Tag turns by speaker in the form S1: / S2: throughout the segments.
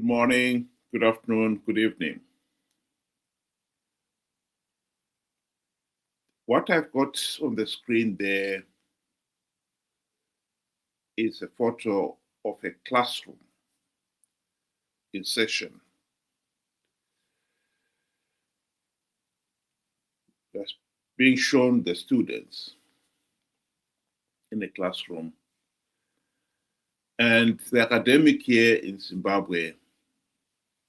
S1: Good morning, good afternoon, good evening. What I've got on the screen there is a photo of a classroom in session. That's being shown the students in the classroom. And the academic year in Zimbabwe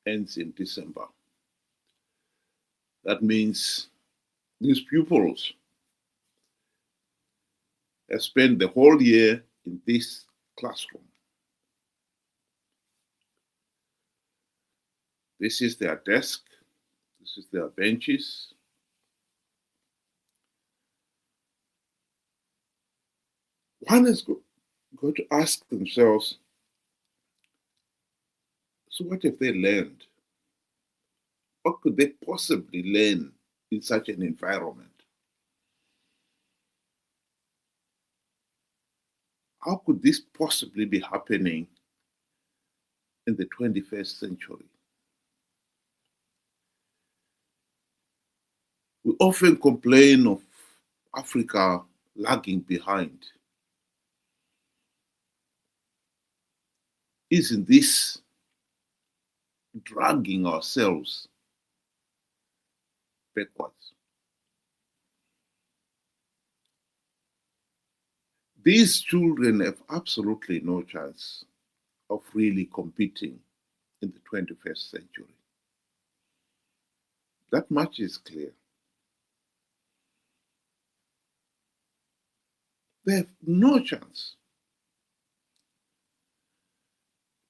S1: ends in December. That means these pupils have spent the whole year in this classroom. This is their desk, this is their benches. One is going to ask themselves, so what have they learned? What could they possibly learn in such an environment? How could this possibly be happening in the 21st century? We often complain of Africa lagging behind. Isn't this dragging ourselves backwards? These children have absolutely no chance of really competing in the 21st century. That much is clear. They have no chance.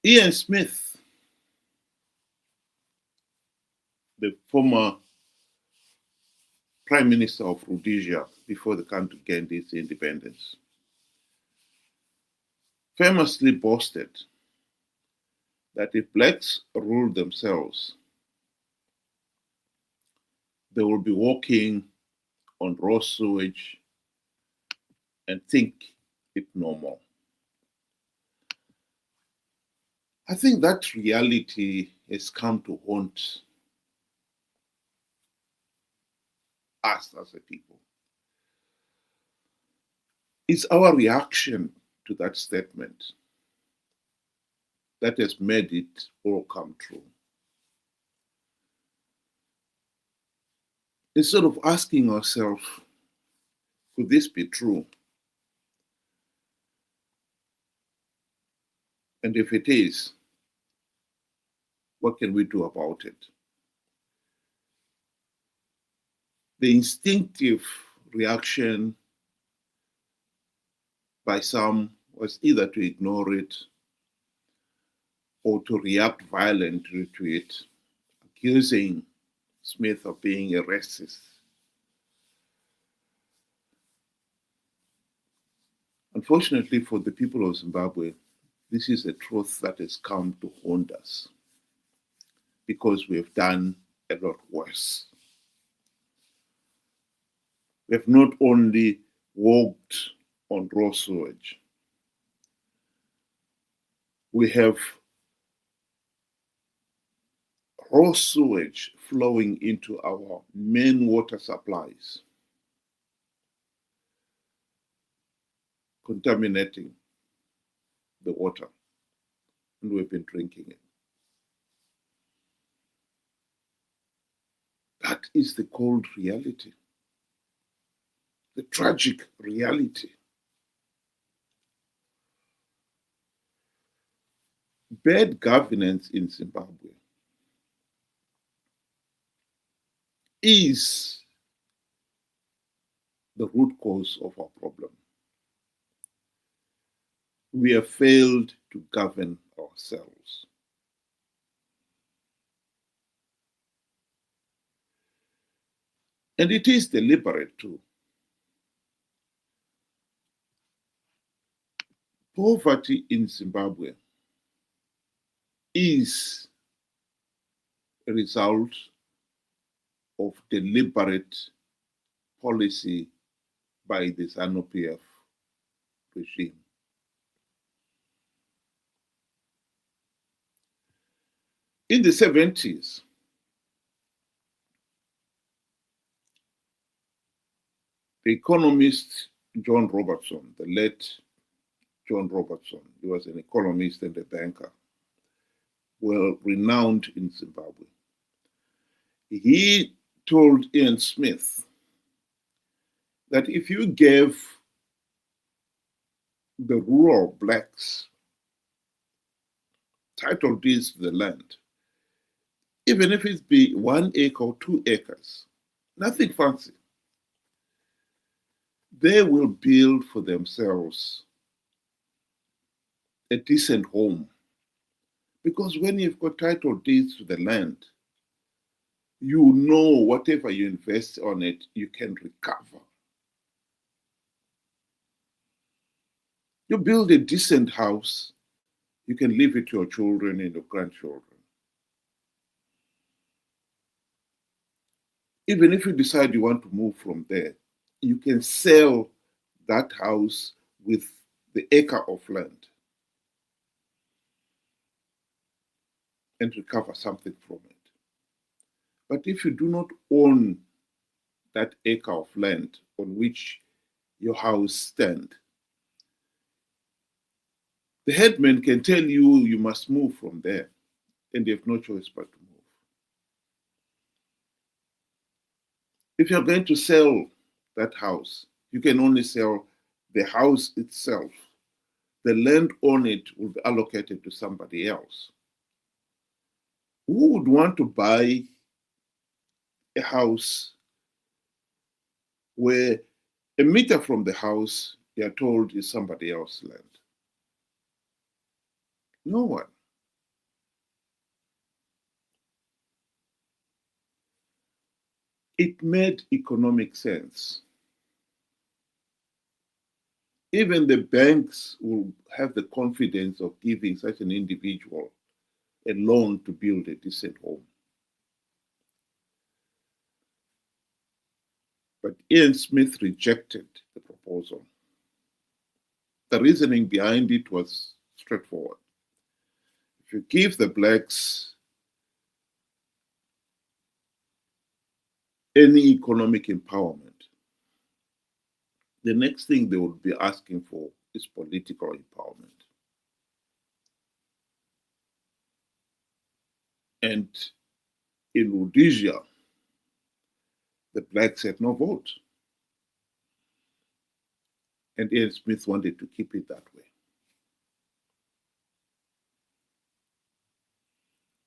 S1: Ian Smith, the former Prime Minister of Rhodesia before the country gained its independence, famously boasted that if blacks ruled themselves, they will be walking on raw sewage and think it normal. I think that reality has come to haunt us as a people. It's our reaction to that statement that has made it all come true. Instead of asking ourselves, could this be true? And if it is, what can we do about it? The instinctive reaction by some was either to ignore it or to react violently to it, accusing Smith of being a racist. Unfortunately for the people of Zimbabwe, this is a truth that has come to haunt us because we have done a lot worse. We have not only walked on raw sewage, we have raw sewage flowing into our main water supplies, contaminating the water, and we've been drinking it. That is the cold reality, the tragic reality. Bad governance in Zimbabwe is the root cause of our problem. We have failed to govern ourselves. And it is deliberate too. Poverty in Zimbabwe is a result of deliberate policy by the ZANU-PF regime. In the 70s, the economist John Robertson, the late John Robertson, he was an economist and a banker, well renowned in Zimbabwe. He told Ian Smith that if you gave the rural blacks title deeds to the land, even if it be 1 acre or 2 acres, nothing fancy, they will build for themselves a decent home. Because when you've got title deeds to the land, you know whatever you invest on it, you can recover. You build a decent house, you can leave it to your children and your grandchildren. Even if you decide you want to move from there, you can sell that house with the acre of land and recover something from it. But if you do not own that acre of land on which your house stands, the headman can tell you you must move from there, and you have no choice but to move. If you're going to sell that house, you can only sell the house itself. The land on it will be allocated to somebody else. Who would want to buy a house where a meter from the house you are told is somebody else's land? No one. It made economic sense. Even the banks will have the confidence of giving such an individual a loan to build a decent home. But Ian Smith rejected the proposal. The reasoning behind it was straightforward. If you give the blacks any economic empowerment, the next thing they would be asking for is political empowerment. And in Rhodesia, the blacks had no vote. And Ian Smith wanted to keep it that way.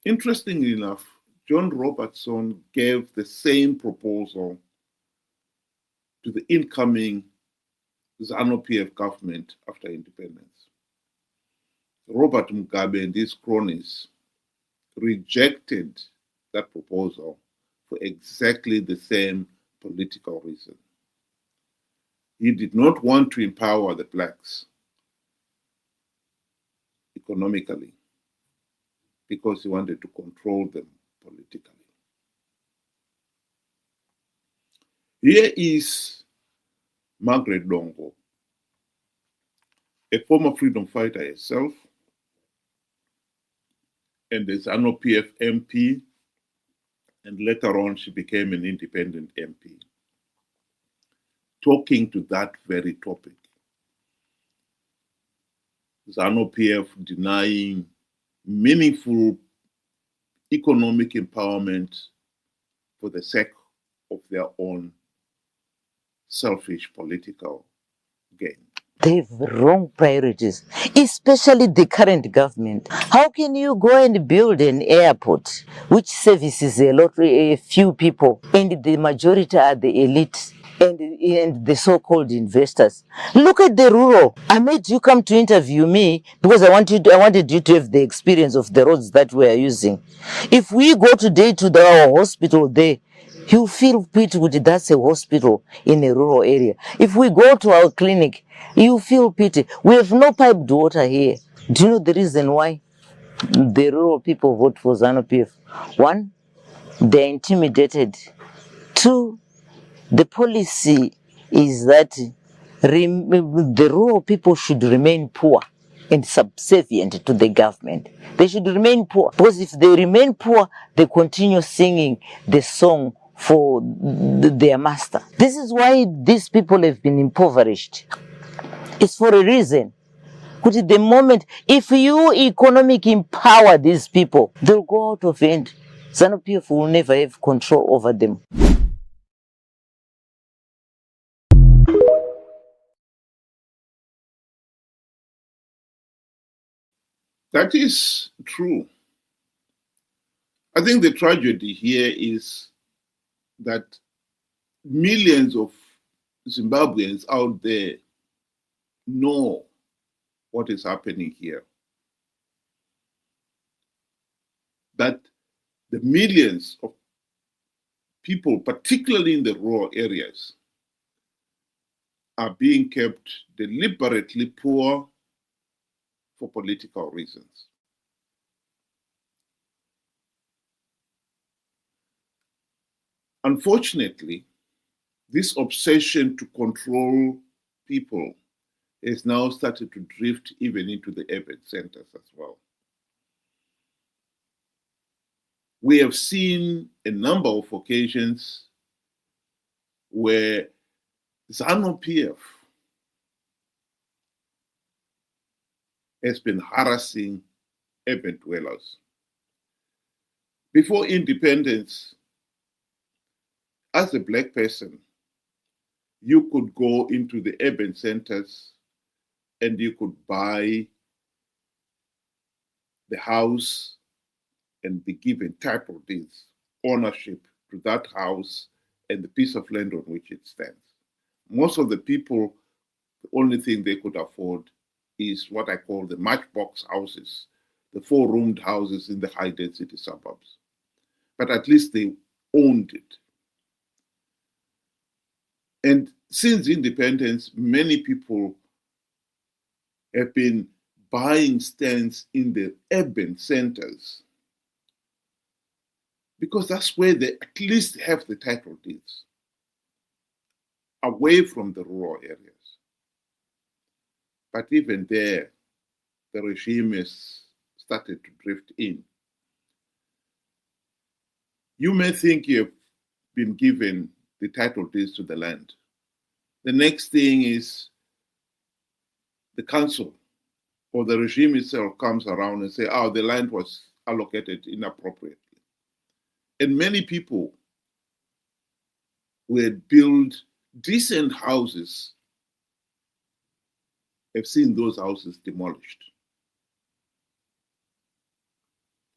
S1: Interestingly enough, John Robertson gave the same proposal to the incoming ZANU-PF government after independence. Robert Mugabe and his cronies rejected that proposal for exactly the same political reason. He did not want to empower the blacks economically because he wanted to control them politically. Here is Margaret Longo, a former freedom fighter herself, and a ZANU-PF MP, and later on she became an independent MP, talking to that very topic. ZANU-PF denying meaningful economic empowerment for the sake of their own selfish political gain.
S2: They have wrong priorities, especially the current government. How can you go and build an airport which services a few people, and the majority are the elite and the so-called investors? Look at the rural. I made you come to interview me because I wanted you to have the experience of the roads that we are using. If we go today to our hospital there, you feel pity with that's a hospital in a rural area. If we go to our clinic, you feel pity. We have no piped water here. Do you know the reason why the rural people vote for ZANU-PF? One, they're intimidated. Two, the policy is that the rural people should remain poor. and subservient to the government. They should remain poor, because if they remain poor, they continue singing the song for their master. This is why these people have been impoverished. It's for a reason. Because at the moment, if you economic empower these people, they'll go out of hand. ZANU-PF will never have control over them.
S1: That is true. I think the tragedy here is that millions of Zimbabweans out there know what is happening here. That the millions of people, particularly in the rural areas, are being kept deliberately poor for political reasons. Unfortunately, this obsession to control people has now started to drift even into the urban centers as well. We have seen a number of occasions where ZANU-PF has been harassing urban dwellers. Before independence, as a Black person, you could go into the urban centers and you could buy the house and be given title deeds, ownership to that house and the piece of land on which it stands. Most of the people, the only thing they could afford is what I call the matchbox houses, the 4-roomed houses in the high-density suburbs. But at least they owned it. And since independence, many people have been buying stands in the urban centers because that's where they at least have the title deeds, away from the rural areas. But even there, the regime has started to drift in. You may think you've been given the title deeds to the land. The next thing is the council or the regime itself comes around and say, oh, the land was allocated inappropriately. And many people who had built decent houses have seen those houses demolished.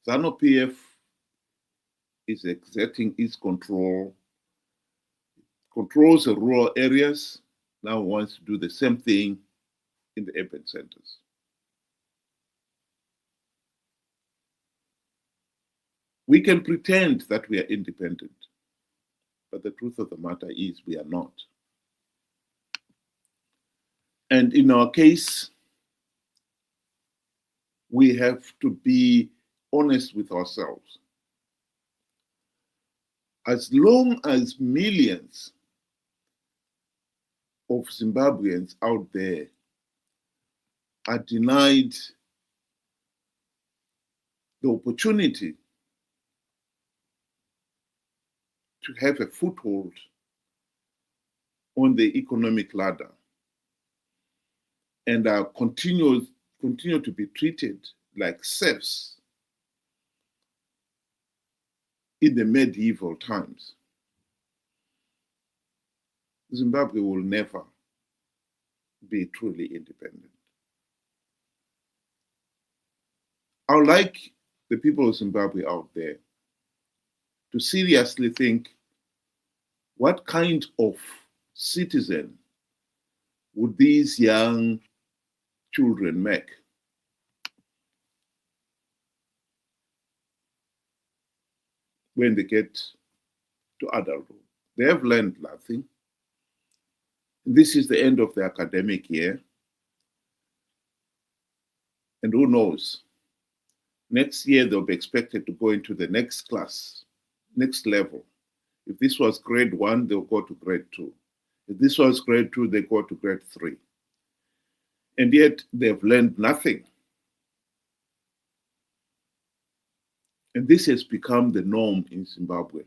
S1: ZANU-PF is exerting its control, controls the rural areas, now wants to do the same thing in the urban centers. We can pretend that we are independent, but the truth of the matter is we are not. And in our case, we have to be honest with ourselves. As long as millions of Zimbabweans out there are denied the opportunity to have a foothold on the economic ladder and continue to be treated like serfs in the medieval times, Zimbabwe will never be truly independent. I would like the people of Zimbabwe out there to seriously think, what kind of citizen would these young children make? When they get to adulthood. They have learned nothing. This is the end of the academic year. And who knows? Next year, they'll be expected to go into the next class, next level. If this was grade 1, they'll go to grade 2. If this was grade 2, they go to grade 3. And yet they've learned nothing. And this has become the norm in Zimbabwe,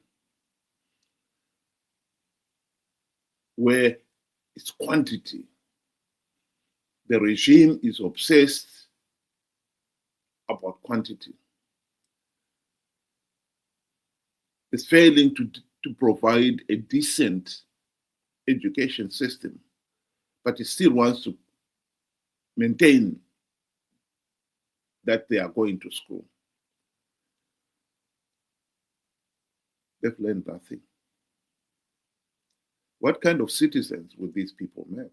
S1: where it's quantity. The regime is obsessed about quantity. It's failing to provide a decent education system, but it still wants to maintain that they are going to school. They've learned nothing. What kind of citizens would these people make?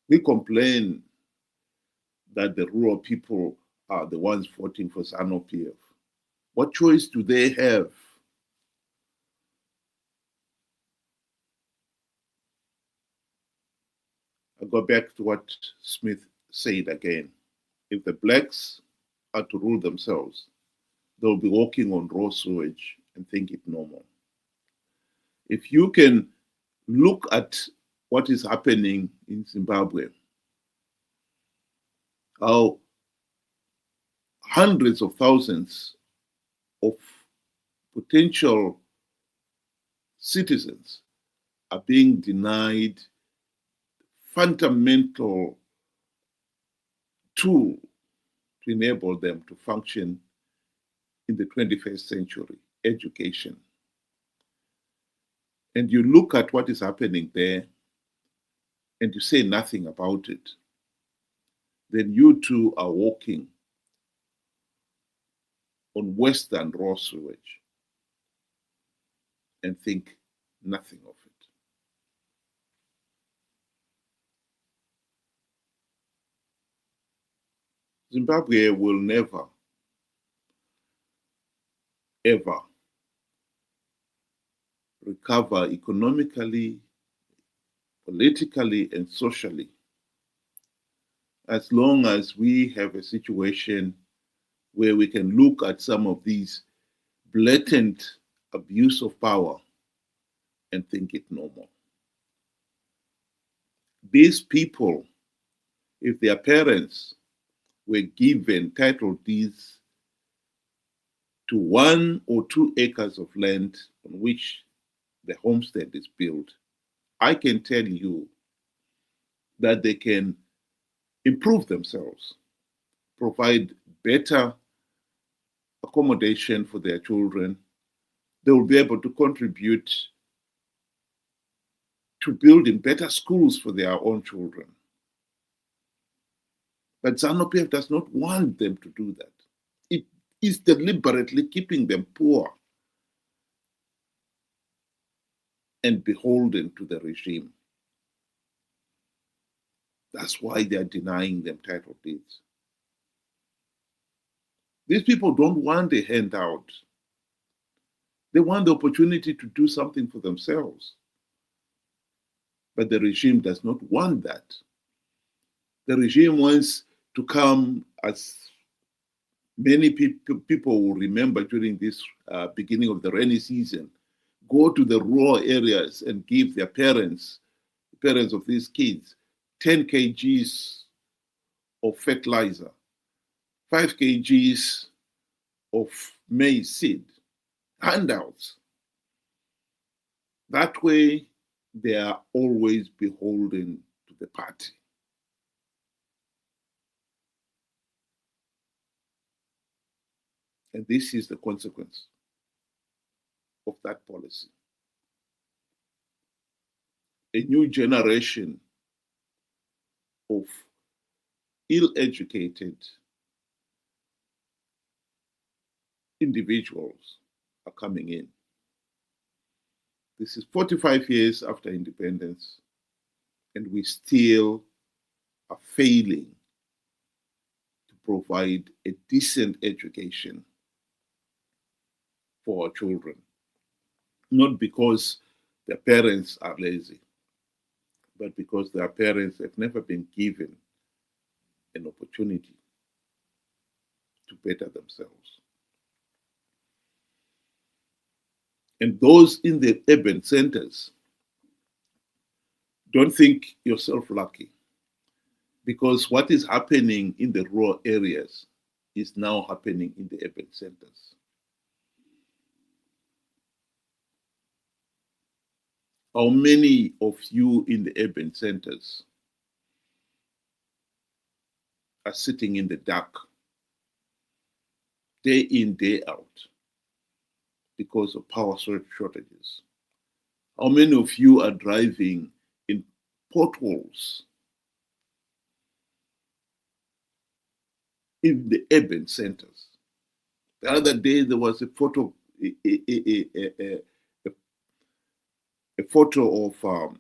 S1: We complain that the rural people are the ones voting for ZANU-PF. What choice do they have? I go back to what Smith said again. If the blacks are to rule themselves, they'll be walking on raw sewage and think it normal. If you can look at what is happening in Zimbabwe, how hundreds of thousands of potential citizens are being denied fundamental tool to enable them to function in the 21st century, education. And you look at what is happening there and you say nothing about it, then you too are walking on Western raw sewage and think nothing of it. Zimbabwe will never, ever recover economically, politically, and socially as long as we have a situation where we can look at some of these blatant abuse of power and think it normal. These people, if their parents were given title deeds to 1 or 2 acres of land on which the homestead is built, I can tell you that they can improve themselves, provide better accommodation for their children. They will be able to contribute to building better schools for their own children. But ZANU-PF does not want them to do that. It is deliberately keeping them poor and beholden to the regime. That's why they are denying them title deeds. These people don't want a handout. They want the opportunity to do something for themselves. But the regime does not want that. The regime wants to come, as many people will remember during this beginning of the rainy season, go to the rural areas and give their parents of these kids, 10 kgs of fertilizer, 5 kgs of maize seed, handouts. That way, they are always beholden to the party. And this is the consequence of that policy. A new generation of ill-educated individuals are coming in. This is 45 years after independence, and we still are failing to provide a decent education for our children. Not because their parents are lazy, but because their parents have never been given an opportunity to better themselves. And those in the urban centers don't think yourself lucky, because what is happening in the rural areas is now happening in the urban centers. How many of you in the urban centers are sitting in the dark day in, day out because of power shortages? How many of you are driving in potholes in the urban centers? The other day, there was a photo, a photo of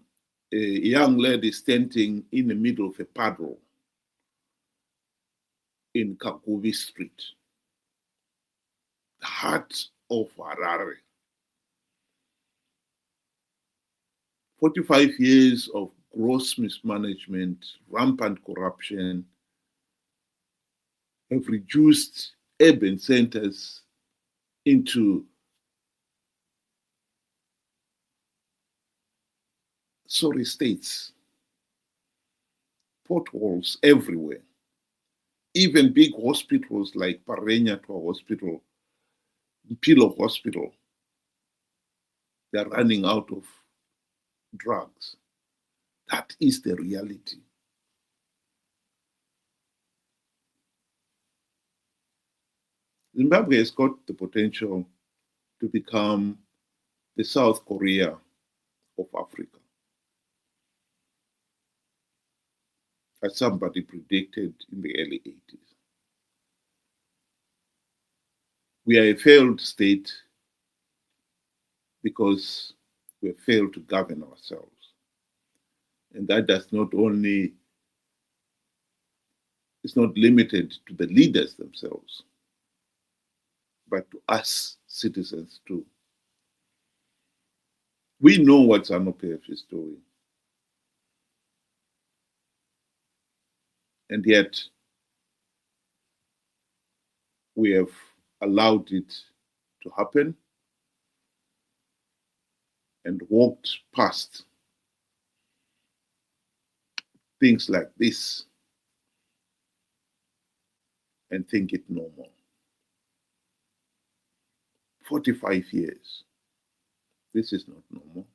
S1: a young lady standing in the middle of a puddle in Kakuvi Street, the heart of Harare. 45 years of gross mismanagement, rampant corruption have reduced urban centers into sorry states, potholes everywhere. Even big hospitals like Parenyatwa Hospital, Pilo Hospital, they're running out of drugs. That is the reality. Zimbabwe has got the potential to become the South Korea of Africa, as somebody predicted in the early 80s. We are a failed state because we have failed to govern ourselves. And that does not only, it's not limited to the leaders themselves, but to us citizens too. We know what ZANU-PF is doing. And yet, we have allowed it to happen and walked past things like this and think it normal. 45 years. This is not normal.